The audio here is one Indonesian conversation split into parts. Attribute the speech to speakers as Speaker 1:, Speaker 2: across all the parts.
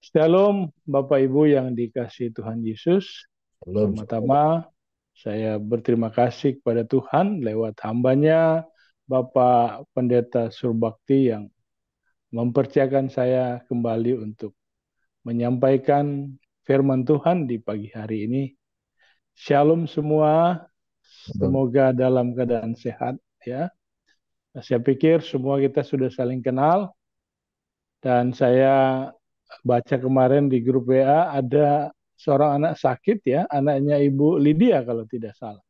Speaker 1: Shalom Bapak Ibu yang dikasihi Tuhan Yesus.
Speaker 2: Belum.
Speaker 1: Pertama-tama saya berterima kasih kepada Tuhan lewat hambanya Bapak Pendeta Surbakti yang mempercayakan saya kembali untuk menyampaikan firman Tuhan di pagi hari ini. Shalom semua,
Speaker 2: Belum.
Speaker 1: semoga dalam keadaan sehat ya. Saya pikir semua kita sudah saling kenal dan saya baca kemarin di grup WA ada seorang anak sakit ya, anaknya Ibu Lydia kalau tidak salah.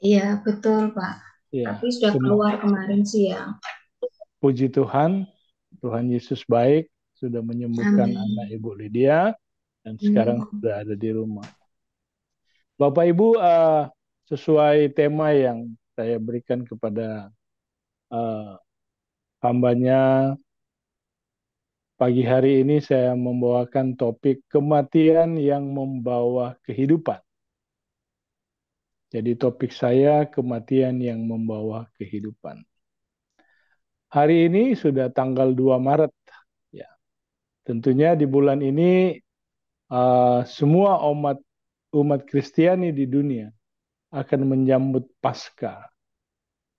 Speaker 3: Iya, betul, Pak. Tapi
Speaker 1: Ya,
Speaker 3: sudah
Speaker 1: semua
Speaker 3: keluar kemarin siang.
Speaker 1: puji Tuhan, Tuhan Yesus baik, sudah menyembuhkan anak
Speaker 3: Amin.
Speaker 1: Ibu Lydia dan sekarang
Speaker 3: Amin.
Speaker 1: sudah ada di rumah. Bapak Ibu, sesuai tema yang saya berikan kepada eh, hambanya pagi hari ini saya membawakan topik kematian yang membawa kehidupan. Jadi topik saya kematian yang membawa kehidupan. Hari ini sudah tanggal 2 Maret. Ya, tentunya di bulan ini semua umat Kristiani di dunia akan menyambut Paskah.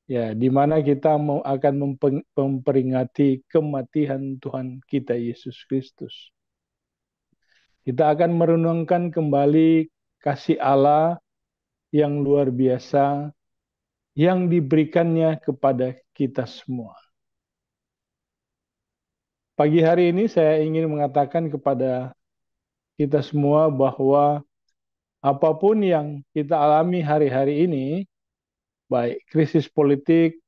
Speaker 1: Ya, di mana kita akan memperingati kematian Tuhan kita Yesus Kristus. Kita akan merenungkan kembali kasih Allah yang luar biasa yang diberikannya kepada kita semua. Pagi hari ini saya ingin mengatakan kepada kita semua bahwa apapun yang kita alami hari-hari ini, baik krisis politik,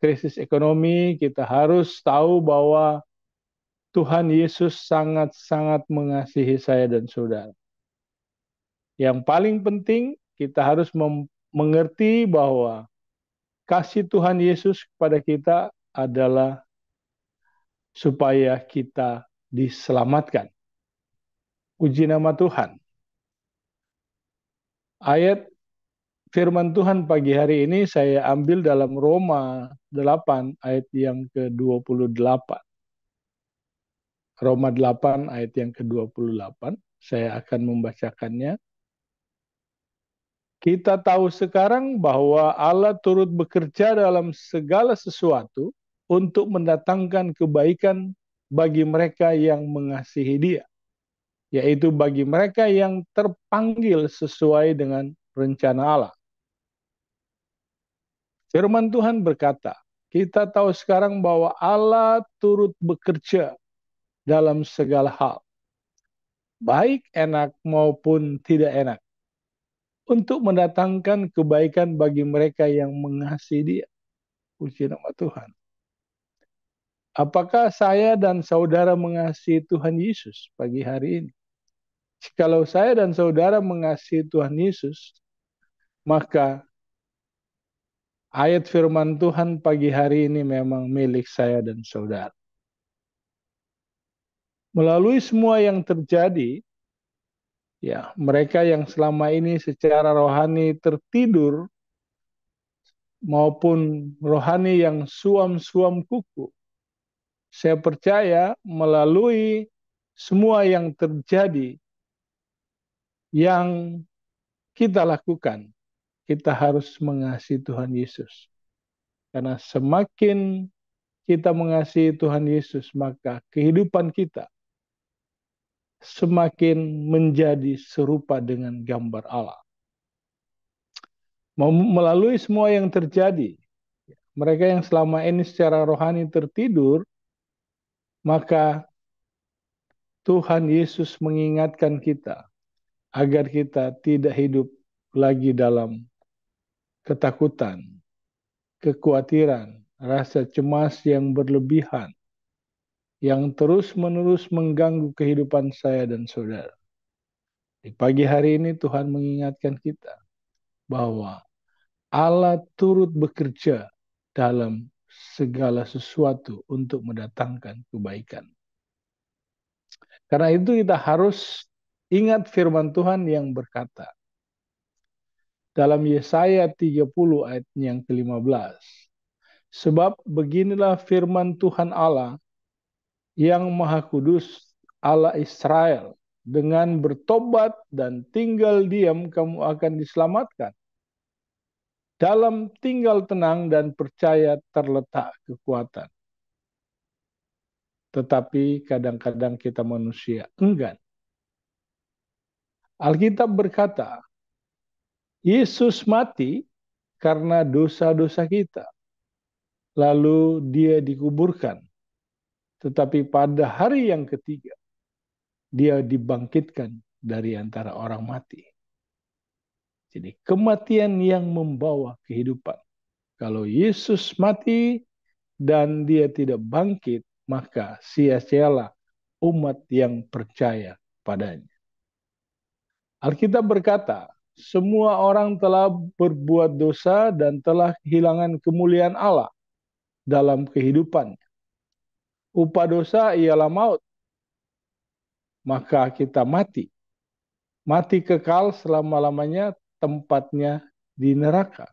Speaker 1: krisis ekonomi, kita harus tahu bahwa Tuhan Yesus sangat-sangat mengasihi saya dan saudara. Yang paling penting, kita harus mengerti bahwa kasih Tuhan Yesus kepada kita adalah supaya kita diselamatkan. Puji nama Tuhan. Ayat firman Tuhan pagi hari ini saya ambil dalam Roma 8 ayat yang ke-28. Roma 8 ayat yang ke-28. Saya akan membacakannya. Kita tahu sekarang bahwa Allah turut bekerja dalam segala sesuatu untuk mendatangkan kebaikan bagi mereka yang mengasihi Dia, yaitu bagi mereka yang terpanggil sesuai dengan rencana Allah. Firman Tuhan berkata, kita tahu sekarang bahwa Allah turut bekerja dalam segala hal, baik enak maupun tidak enak, untuk mendatangkan kebaikan bagi mereka yang mengasihi Dia. Puji nama Tuhan. Apakah saya dan saudara mengasihi Tuhan Yesus pagi hari ini? Kalau saya dan saudara mengasihi Tuhan Yesus, maka ayat firman Tuhan pagi hari ini memang milik saya dan saudara. Melalui semua yang terjadi, ya, mereka yang selama ini secara rohani tertidur maupun rohani yang suam-suam kuku, saya percaya melalui semua yang terjadi yang kita lakukan, kita harus mengasihi Tuhan Yesus. Karena semakin kita mengasihi Tuhan Yesus, maka kehidupan kita semakin menjadi serupa dengan gambar Allah. Melalui semua yang terjadi, mereka yang selama ini secara rohani tertidur, maka Tuhan Yesus mengingatkan kita agar kita tidak hidup lagi dalam ketakutan, kekhawatiran, rasa cemas yang berlebihan, yang terus-menerus mengganggu kehidupan saya dan saudara. Di pagi hari ini Tuhan mengingatkan kita bahwa Allah turut bekerja dalam segala sesuatu untuk mendatangkan kebaikan. Karena itu kita harus ingat firman Tuhan yang berkata dalam Yesaya 30 ayat yang ke-15. Sebab beginilah firman Tuhan Allah yang Maha Kudus, Allah Israel, dengan bertobat dan tinggal diam kamu akan diselamatkan. Dalam tinggal tenang dan percaya terletak kekuatan. Tetapi kadang-kadang kita manusia enggan. Alkitab berkata, Yesus mati karena dosa-dosa kita. Lalu dia dikuburkan. Tetapi pada hari yang ketiga, dia dibangkitkan dari antara orang mati. Jadi kematian yang membawa kehidupan. Kalau Yesus mati dan dia tidak bangkit, maka sia-sialah umat yang percaya padanya. Alkitab berkata, semua orang telah berbuat dosa dan telah kehilangan kemuliaan Allah dalam kehidupannya. Upah dosa ialah maut, maka kita mati. Mati kekal selama-lamanya, tempatnya di neraka.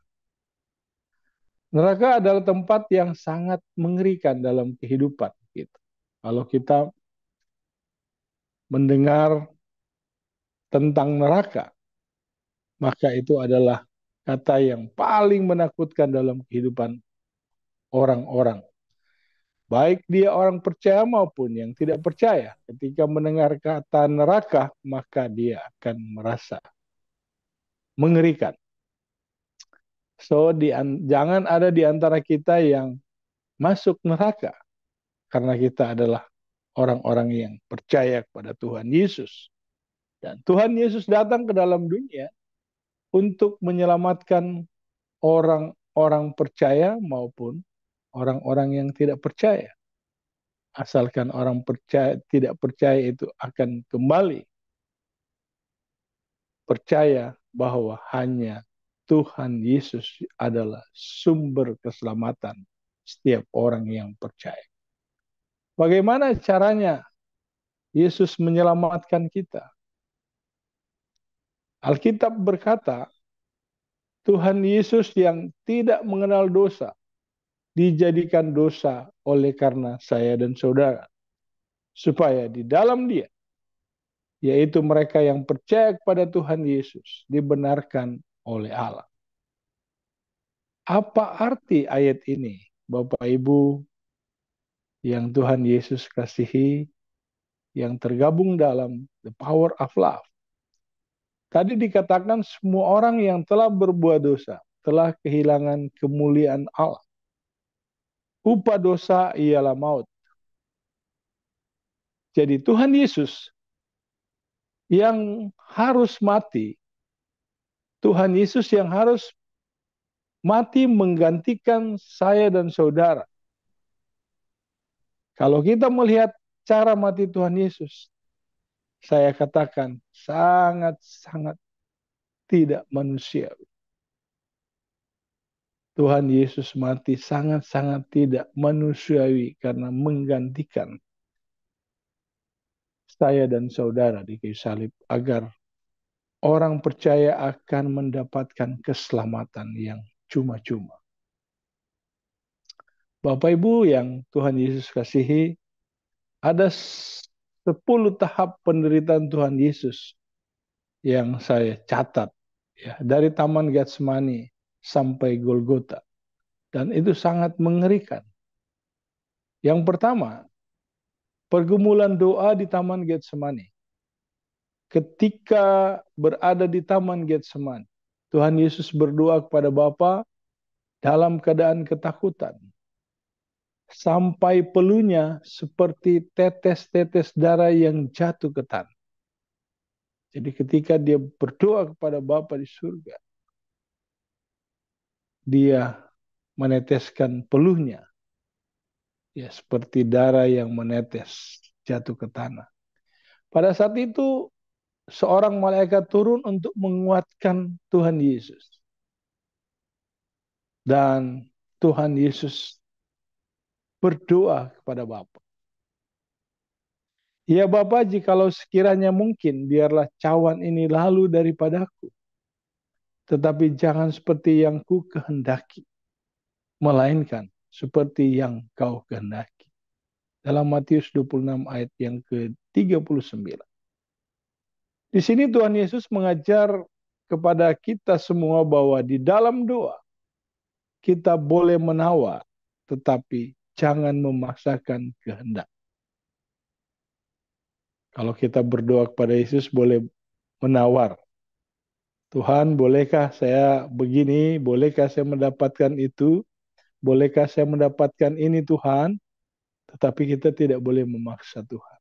Speaker 1: Neraka adalah tempat yang sangat mengerikan dalam kehidupan kita. Kalau kita mendengar tentang neraka, maka itu adalah kata yang paling menakutkan dalam kehidupan orang-orang. Baik dia orang percaya maupun yang tidak percaya. Ketika mendengar kata neraka, maka dia akan merasa mengerikan. So, jangan ada di antara kita yang masuk neraka. Karena kita adalah orang-orang yang percaya kepada Tuhan Yesus. Dan Tuhan Yesus datang ke dalam dunia untuk menyelamatkan orang-orang percaya maupun orang-orang yang tidak percaya. Asalkan orang percaya, tidak percaya itu akan kembali percaya bahwa hanya Tuhan Yesus adalah sumber keselamatan setiap orang yang percaya. Bagaimana caranya Yesus menyelamatkan kita? Alkitab berkata, Tuhan Yesus yang tidak mengenal dosa, dijadikan dosa oleh karena saya dan saudara. Supaya di dalam dia, yaitu mereka yang percaya kepada Tuhan Yesus, dibenarkan oleh Allah. Apa arti ayat ini, Bapak Ibu, yang Tuhan Yesus kasihi, yang tergabung dalam the power of love? Tadi dikatakan semua orang yang telah berbuat dosa, telah kehilangan kemuliaan Allah. Upah dosa ialah maut. Jadi Tuhan Yesus yang harus mati, Tuhan Yesus yang harus mati menggantikan saya dan saudara. Kalau kita melihat cara mati Tuhan Yesus, saya katakan sangat-sangat tidak manusiawi. Tuhan Yesus mati sangat-sangat tidak manusiawi karena menggantikan saya dan saudara di kayu salib agar orang percaya akan mendapatkan keselamatan yang cuma-cuma. Bapak Ibu yang Tuhan Yesus kasihi, ada 10 tahap penderitaan Tuhan Yesus yang saya catat ya, dari Taman Getsemani sampai Golgota. Dan itu sangat mengerikan. Yang pertama, pergumulan doa di Taman Getsemani. Ketika berada di Taman Getsemani, Tuhan Yesus berdoa kepada Bapa dalam keadaan ketakutan. Sampai peluhnya seperti tetes-tetes darah yang jatuh ke tanah. Jadi ketika dia berdoa kepada Bapa di surga, dia meneteskan peluhnya. Ya, seperti darah yang menetes jatuh ke tanah. Pada saat itu seorang malaikat turun untuk menguatkan Tuhan Yesus. Dan Tuhan Yesus berdoa kepada Bapa. Ya Bapa, jikalau sekiranya mungkin, biarlah cawan ini lalu daripadaku. Tetapi jangan seperti yang ku kehendaki, melainkan seperti yang kau kehendaki. dalam Matius 26 ayat yang ke-39. Di sini Tuhan Yesus mengajar kepada kita semua bahwa di dalam doa kita boleh menawar, tetapi jangan memaksakan kehendak. Kalau kita berdoa kepada Yesus boleh menawar. Tuhan, bolehkah saya begini? Bolehkah saya mendapatkan itu? Bolehkah saya mendapatkan ini Tuhan? Tetapi kita tidak boleh memaksa Tuhan.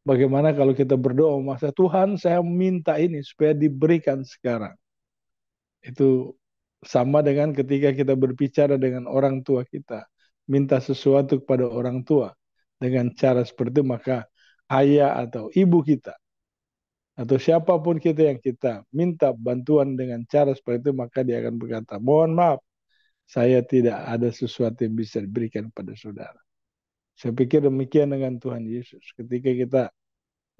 Speaker 1: Bagaimana kalau kita berdoa memaksa Tuhan, saya minta ini supaya diberikan sekarang. Itu sama dengan ketika kita berbicara dengan orang tua kita. Minta sesuatu kepada orang tua. Dengan cara seperti itu, maka ayah atau ibu kita atau siapapun kita yang kita minta bantuan dengan cara seperti itu, maka dia akan berkata, mohon maaf, saya tidak ada sesuatu yang bisa diberikan pada saudara. Saya pikir demikian dengan Tuhan Yesus. Ketika kita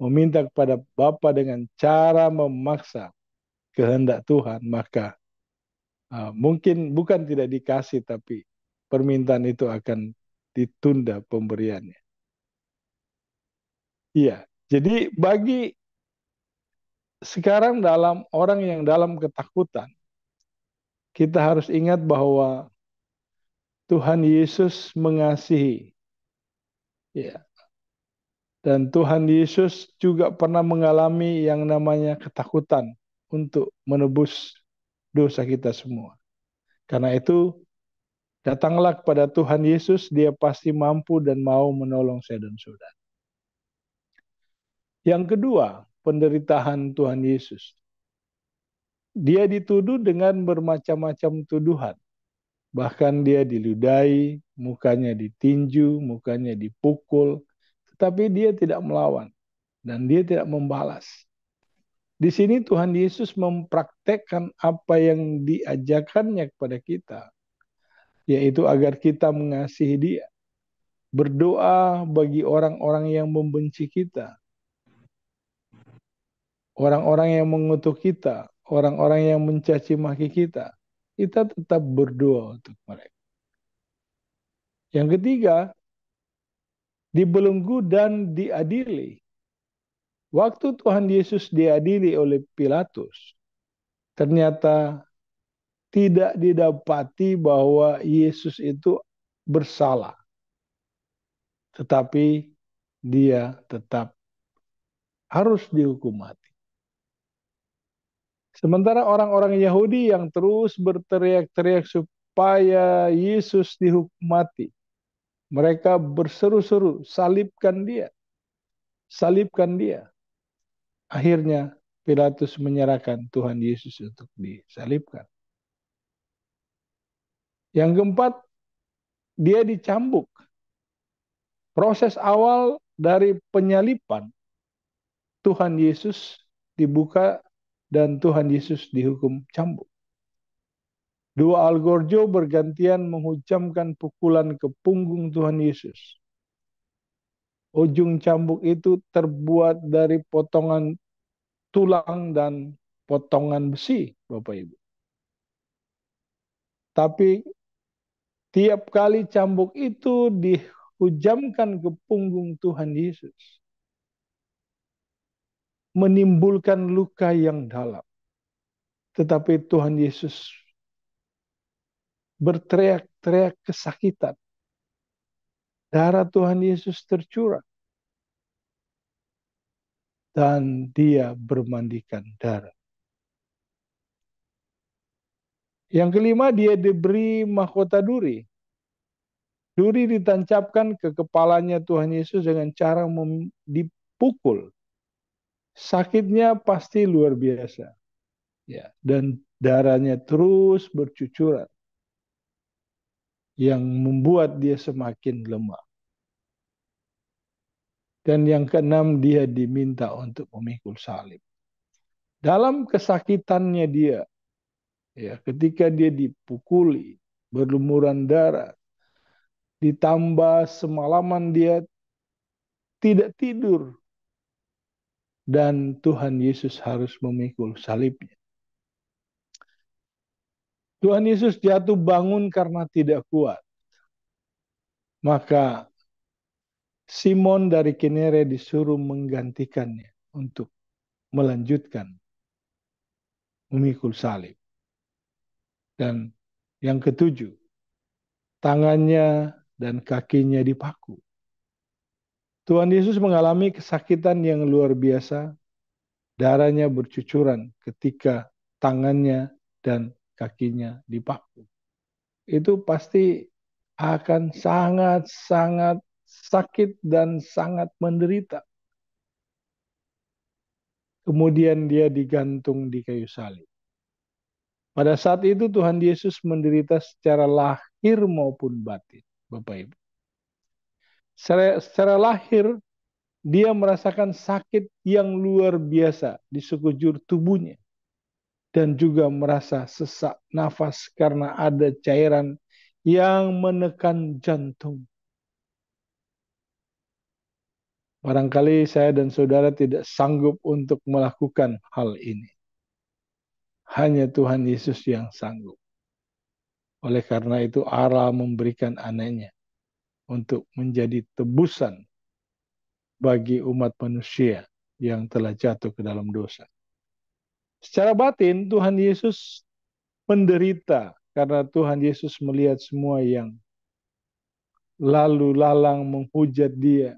Speaker 1: meminta kepada Bapa dengan cara memaksa kehendak Tuhan, maka mungkin bukan tidak dikasih, tapi permintaan itu akan ditunda pemberiannya. Iya, jadi bagi sekarang dalam orang yang dalam ketakutan, kita harus ingat bahwa Tuhan Yesus mengasihi. Ya. Dan Tuhan Yesus juga pernah mengalami yang namanya ketakutan untuk menebus dosa kita semua. Karena itu, datanglah kepada Tuhan Yesus, dia pasti mampu dan mau menolong saya dan saudara. Yang kedua, penderitaan Tuhan Yesus. Dia dituduh dengan bermacam-macam tuduhan. Bahkan dia diludahi, mukanya ditinju, mukanya dipukul. Tetapi dia tidak melawan. Dan dia tidak membalas. Di sini Tuhan Yesus mempraktekkan apa yang diajarkannya kepada kita. Yaitu agar kita mengasihi dia. Berdoa bagi orang-orang yang membenci kita. Orang-orang yang mengutuk kita, orang-orang yang mencaci maki kita, kita tetap berdoa untuk mereka. Yang ketiga, dibelenggu dan diadili. Waktu Tuhan Yesus diadili oleh Pilatus, ternyata tidak didapati bahwa Yesus itu bersalah. Tetapi dia tetap harus dihukum mati. Sementara orang-orang Yahudi yang terus berteriak-teriak supaya Yesus dihukum mati. Mereka berseru-seru, salibkan dia. Salibkan dia. Akhirnya Pilatus menyerahkan Tuhan Yesus untuk disalibkan. Yang keempat, dia dicambuk. Proses awal dari penyaliban, Tuhan Yesus dibuka dan Tuhan Yesus dihukum cambuk. Dua algorjo bergantian menghujamkan pukulan ke punggung Tuhan Yesus. Ujung cambuk itu terbuat dari potongan tulang dan potongan besi, Bapak Ibu. Tapi tiap kali cambuk itu dihujamkan ke punggung Tuhan Yesus, menimbulkan luka yang dalam. Tetapi Tuhan Yesus berteriak-teriak kesakitan. Darah Tuhan Yesus tercurah. Dan dia bermandikan darah. Yang kelima, dia diberi mahkota duri. Duri ditancapkan ke kepalanya Tuhan Yesus dengan cara dipukul. Sakitnya pasti luar biasa. Ya, dan darahnya terus bercucuran. Yang membuat dia semakin lemah. Dan yang keenam, dia diminta untuk memikul salib. Dalam kesakitannya dia, ya, ketika dia dipukuli, berlumuran darah, ditambah semalaman dia tidak tidur, dan Tuhan Yesus harus memikul salibnya. Tuhan Yesus jatuh bangun karena tidak kuat. Maka Simon dari Kinere disuruh menggantikannya untuk melanjutkan memikul salib. Dan yang ketujuh, tangannya dan kakinya dipaku. Tuhan Yesus mengalami kesakitan yang luar biasa, darahnya bercucuran ketika tangannya dan kakinya dipaku. Itu pasti akan sangat-sangat sakit dan sangat menderita. Kemudian dia digantung di kayu salib. Pada saat itu Tuhan Yesus menderita secara lahir maupun batin, Bapak Ibu. Secara lahir, dia merasakan sakit yang luar biasa di sekujur tubuhnya. Dan juga merasa sesak nafas karena ada cairan yang menekan jantung. Barangkali saya dan saudara tidak sanggup untuk melakukan hal ini. Hanya Tuhan Yesus yang sanggup. Oleh karena itu Allah memberikan anaknya untuk menjadi tebusan bagi umat manusia yang telah jatuh ke dalam dosa. Secara batin Tuhan Yesus menderita karena Tuhan Yesus melihat semua yang lalu lalang menghujat dia.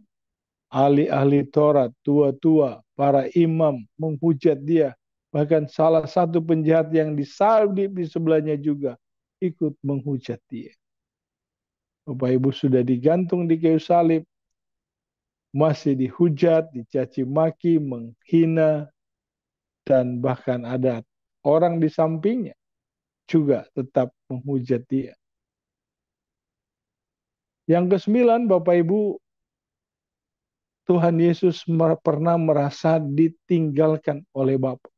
Speaker 1: Ahli-ahli Taurat, tua-tua, para imam menghujat dia. Bahkan salah satu penjahat yang disalib di sebelahnya juga ikut menghujat dia. Bapak Ibu sudah digantung di kayu salib, masih dihujat, dicaci maki, menghina, dan bahkan ada orang di sampingnya juga tetap menghujat dia. Yang kesembilan, Bapak Ibu, Tuhan Yesus pernah merasa ditinggalkan oleh Bapa.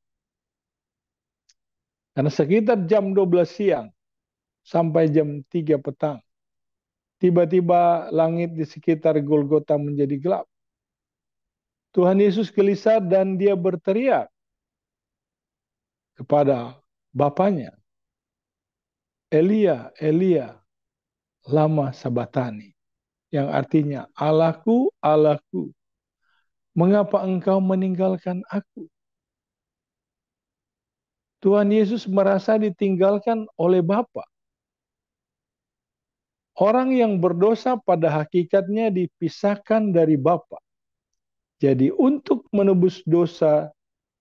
Speaker 1: Karena sekitar jam 12 siang sampai jam 3 petang, tiba-tiba langit di sekitar Golgota menjadi gelap. Tuhan Yesus gelisah dan dia berteriak kepada Bapanya, Elia, Elia, lama sabatani. Yang artinya, Allahku, Allahku, mengapa engkau meninggalkan aku? Tuhan Yesus merasa ditinggalkan oleh Bapa. Orang yang berdosa pada hakikatnya dipisahkan dari Bapa. Jadi untuk menebus dosa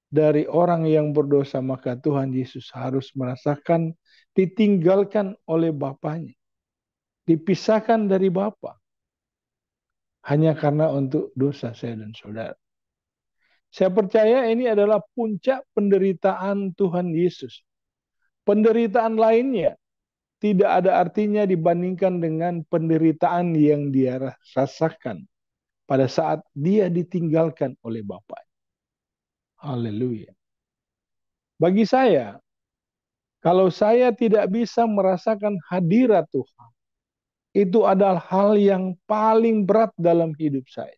Speaker 1: dari orang yang berdosa, maka Tuhan Yesus harus merasakan ditinggalkan oleh Bapanya. Dipisahkan dari Bapa. Hanya karena untuk dosa saya dan saudara. Saya percaya ini adalah puncak penderitaan Tuhan Yesus. Penderitaan lainnya tidak ada artinya dibandingkan dengan penderitaan yang dia rasakan pada saat dia ditinggalkan oleh Bapa. Haleluya. Bagi saya, kalau saya tidak bisa merasakan hadirat Tuhan, itu adalah hal yang paling berat dalam hidup saya.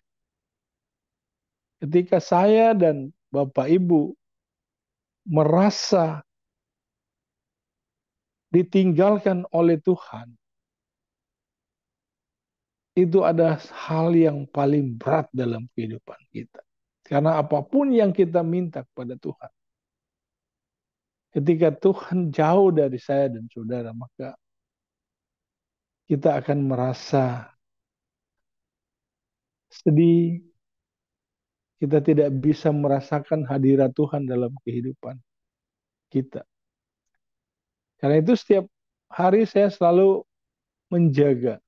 Speaker 1: Ketika saya dan Bapak Ibu merasa ditinggalkan oleh Tuhan, itu adalah hal yang paling berat dalam kehidupan kita. Karena apapun yang kita minta kepada Tuhan, ketika Tuhan jauh dari saya dan saudara, maka kita akan merasa sedih. Kita tidak bisa merasakan hadirat Tuhan dalam kehidupan kita. Karena itu setiap hari saya selalu menjaga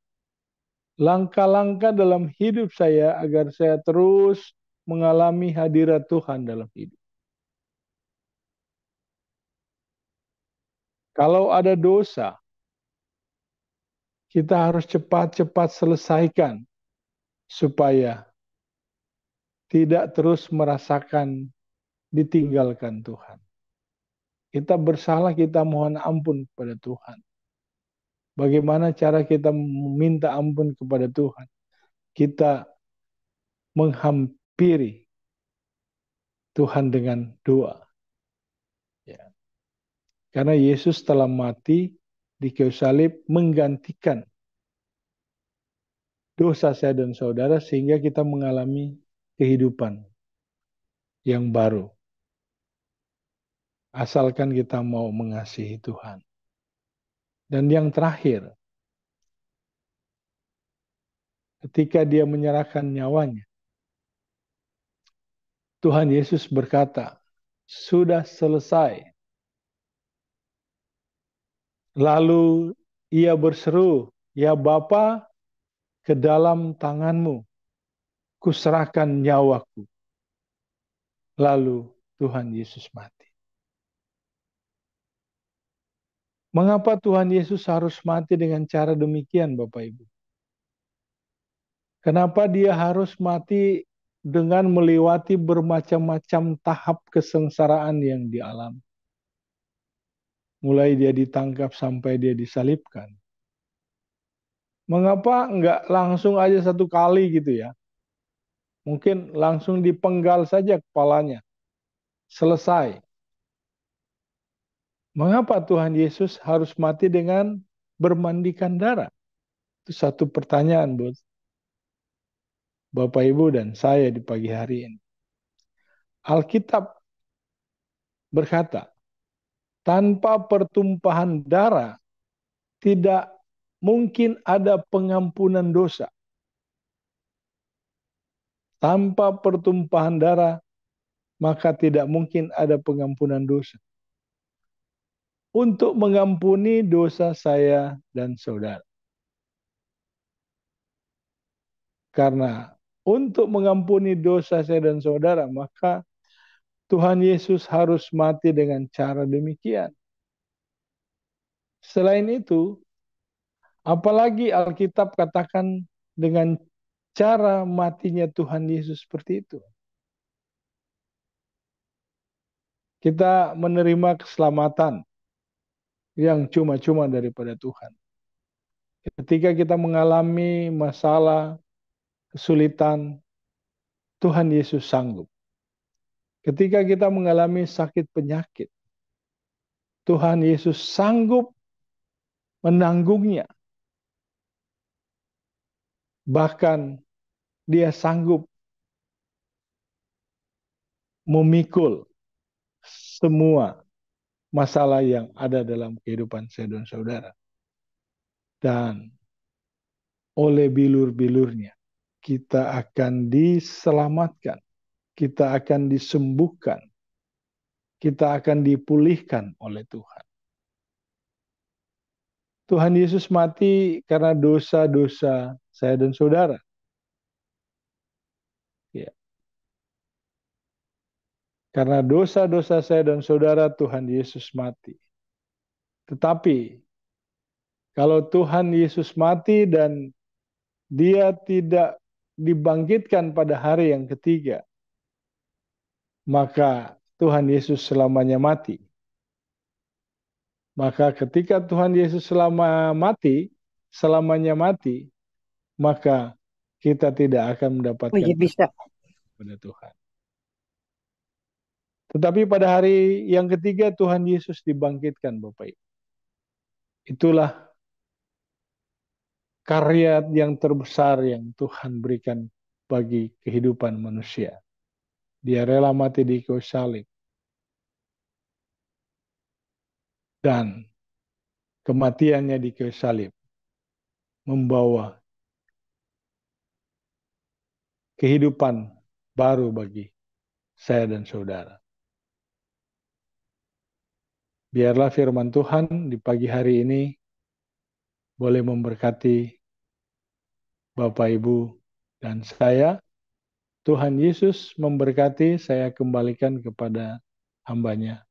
Speaker 1: langkah-langkah dalam hidup saya agar saya terus mengalami hadirat Tuhan dalam hidup. Kalau ada dosa, kita harus cepat-cepat selesaikan supaya tidak terus merasakan ditinggalkan Tuhan. Kita bersalah, kita mohon ampun kepada Tuhan. Bagaimana cara kita meminta ampun kepada Tuhan? Kita menghampiri Tuhan dengan doa. Ya. Karena Yesus telah mati di kayu salib menggantikan dosa saya dan saudara sehingga kita mengalami kehidupan yang baru. Asalkan kita mau mengasihi Tuhan. Dan yang terakhir, ketika dia menyerahkan nyawanya, Tuhan Yesus berkata, sudah selesai. Lalu ia berseru, ya Bapa, ke dalam tanganmu kuserahkan nyawaku. Lalu Tuhan Yesus mati. Mengapa Tuhan Yesus harus mati dengan cara demikian, Bapak Ibu? Kenapa dia harus mati dengan melewati bermacam-macam tahap kesengsaraan yang dialami? Mulai dia ditangkap sampai dia disalibkan. Mengapa enggak langsung aja satu kali gitu ya? Mungkin langsung dipenggal saja kepalanya. Selesai. Mengapa Tuhan Yesus harus mati dengan bermandikan darah? Itu satu pertanyaan buat Bapak Ibu dan saya di pagi hari ini. Alkitab berkata, tanpa pertumpahan darah tidak mungkin ada pengampunan dosa. Tanpa pertumpahan darah maka tidak mungkin ada pengampunan dosa. Untuk mengampuni dosa saya dan saudara. Karena untuk mengampuni dosa saya dan saudara, maka Tuhan Yesus harus mati dengan cara demikian. Selain itu, apalagi Alkitab katakan dengan cara matinya Tuhan Yesus seperti itu. Kita menerima keselamatan yang cuma-cuma daripada Tuhan. Ketika kita mengalami masalah, kesulitan, Tuhan Yesus sanggup. Ketika kita mengalami sakit penyakit, Tuhan Yesus sanggup menanggungnya. Bahkan dia sanggup memikul semua masalah yang ada dalam kehidupan saya dan saudara. Dan oleh bilur-bilurnya kita akan diselamatkan, kita akan disembuhkan, kita akan dipulihkan oleh Tuhan. Tuhan Yesus mati karena dosa-dosa saya dan saudara. Ya. Karena dosa-dosa saya dan saudara Tuhan Yesus mati. Tetapi kalau Tuhan Yesus mati dan dia tidak dibangkitkan pada hari yang ketiga, maka Tuhan Yesus selamanya mati. Maka ketika Tuhan Yesus selamanya mati, maka kita tidak akan mendapatkan kepada Tuhan. Tetapi pada hari yang ketiga Tuhan Yesus dibangkitkan, Bapak Ibu. Itulah karya yang terbesar yang Tuhan berikan bagi kehidupan manusia. Dia rela mati di kayu salib. Dan kematiannya di kayu salib membawa kehidupan baru bagi saya dan saudara. Biarlah firman Tuhan di pagi hari ini boleh memberkati Bapak, Ibu, dan saya. Tuhan Yesus memberkati, saya kembalikan kepada hamba-Nya.